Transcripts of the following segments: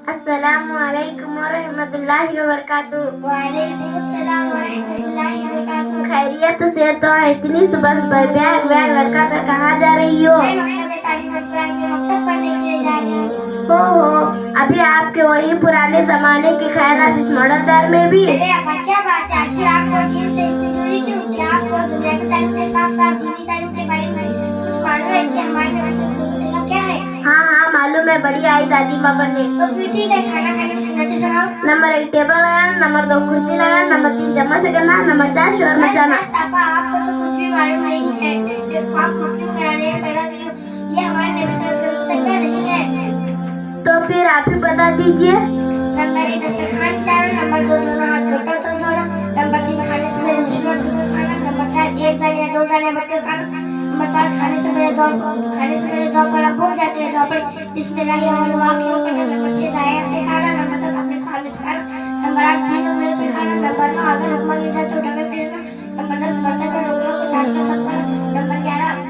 अस्सलामुअलैकुम वरहमतुल्लाहि वबरकातुहू। वालेकुम अस्सलाम वरहमतुल्लाहि वबरकातुहू। खैरियत से तो है? इतनी सुबह सुबह बैग बैग लड़का कर कहाँ जा रही हो? मैं मकतब तालीम कुरान में मकतब पढ़ने के लिए जा रही हूँ। हो अभी आपके वही पुराने जमाने के ख्यालात इस मॉडल दौर में भी? अरे अब्बा क्या बात है, आखिर आपको दीन से इतनी दूरी क्यों? क्या आपको दुनिया की तालीम के साथ साथ दीनी तालीम के बारे में कुछ मालूम है कि हमारे नबी सल्लल्लाहु अलैहि वसल्लम का क्या है? हाँ मालूम है, बड़ी आई दादी माँ बनने। तो फिर ठीक है, खाना खाने की सुन्नतें सुनाओ। नंबर 1 टेबल लगाना, नंबर 2 कुर्सी लगाना, नंबर 3 जमा से करना, नंबर 4 शोर मचाना। बस अब्बा आपको तो कुछ भी मालूम नहीं है, सिर्फ आप मुस्लिम घराने में पैदा हुए हो, ये हमारे नबी सल्लल्लाहु अलैहि वसल्लम का तरीका नहीं है। तो फिर आप ही बता दीजिए। नंबर 1 दस्तरखान बिछाना, नंबर 2 दोनों हाथ घुटनों तक धोना, नंबर 3 खाने से पहले मुश्किल खाना, नंबर 4 एक जान या दो जान या बढ़कर खाना, नंबर 5 खाने से पहले दो पलक भूल जाते हैं, दो पलक बिस्मिल्लाहिर्रहमानिर्रहीम करना, नंबर 6 दाएं से खाना, नंबर 7 अपने सामने से खाना, नंबर 8 तीन उंगलियों से खाना, नंबर 9 अगर लुकमा गिर जाए तो डबे पीना, नंबर 10 बर्तन में उंगलियों को चाटना सब करना, नंबर 11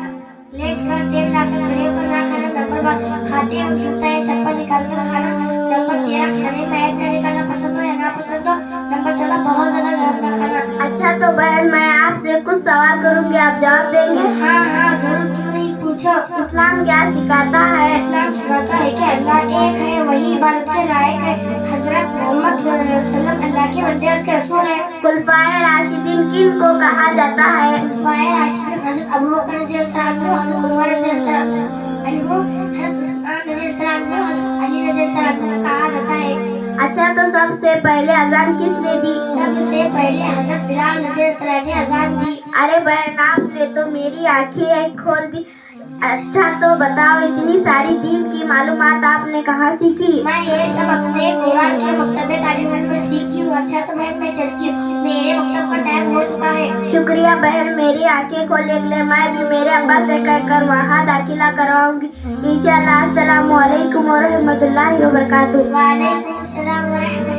लेट कर तेल लाकर खड़े होकर ना खाना, नंबर 12 खाते हुए जूता या चप्पल निकाल कर खाना, नंबर 13 खाने में ऐप न निकालना पसंद हो या ना पसंद हो, नंबर 14 बहुत ज्यादा गरम ना खाना। अच्छा तो बहन मैं आपसे कुछ सवाल करूंगी, आप जवाब देंगे? हाँ जरूर, क्यों नहीं, पूछो। इस्लाम क्या सिखाता है? इस्लाम सिखाता है कि अल्लाह एक है, वही इबादत के लायक है, हजरत मोहम्मद सल्लल्लाहु अलैहि वसल्लम अल्लाह के बंदे और उसके रसूल हैं। खुलफाए राशिदीन किन को कहा जाता है? खुलफाए राशिदीन हजरत अबू बकर रज़ियल्लाहु अन्हु, हजरत उमर रज़ियल्लाहु अन्हु, हजरत उस्मान रज़ियल्लाहु अन्हु, हजरत अली रज़ियल्लाहु अन्हु कहा जाता है। अच्छा तो सबसे पहले अजान किसने दी? सबसे पहले हजरत बिलाल रज़ियल्लाहु अन्हु ने अजान दी। अरे बहन आपने तो मेरी आंखें खोल दी। अच्छा तो बताओ, इतनी सारी दीन की मालूमात आपने कहाँ सीखी? मैं ये सब अपने कुरान के मकतब तालीम में सीखी हूँ। अच्छा तो मैं चलती हूँ, मेरे मकतब का टाइम हो चुका है। शुक्रिया बहन, मेरी आंखें खोलने के लिए। मैं भी मेरे अब्बा से कहकर वहाँ दाखिला करवाऊंगी इंशाल्लाह। अस्सलामु अलैकुम वरहमतुल्लाहि वबरकातुहू। वालेकुम अस्सलाम वरहमतुल्लाहि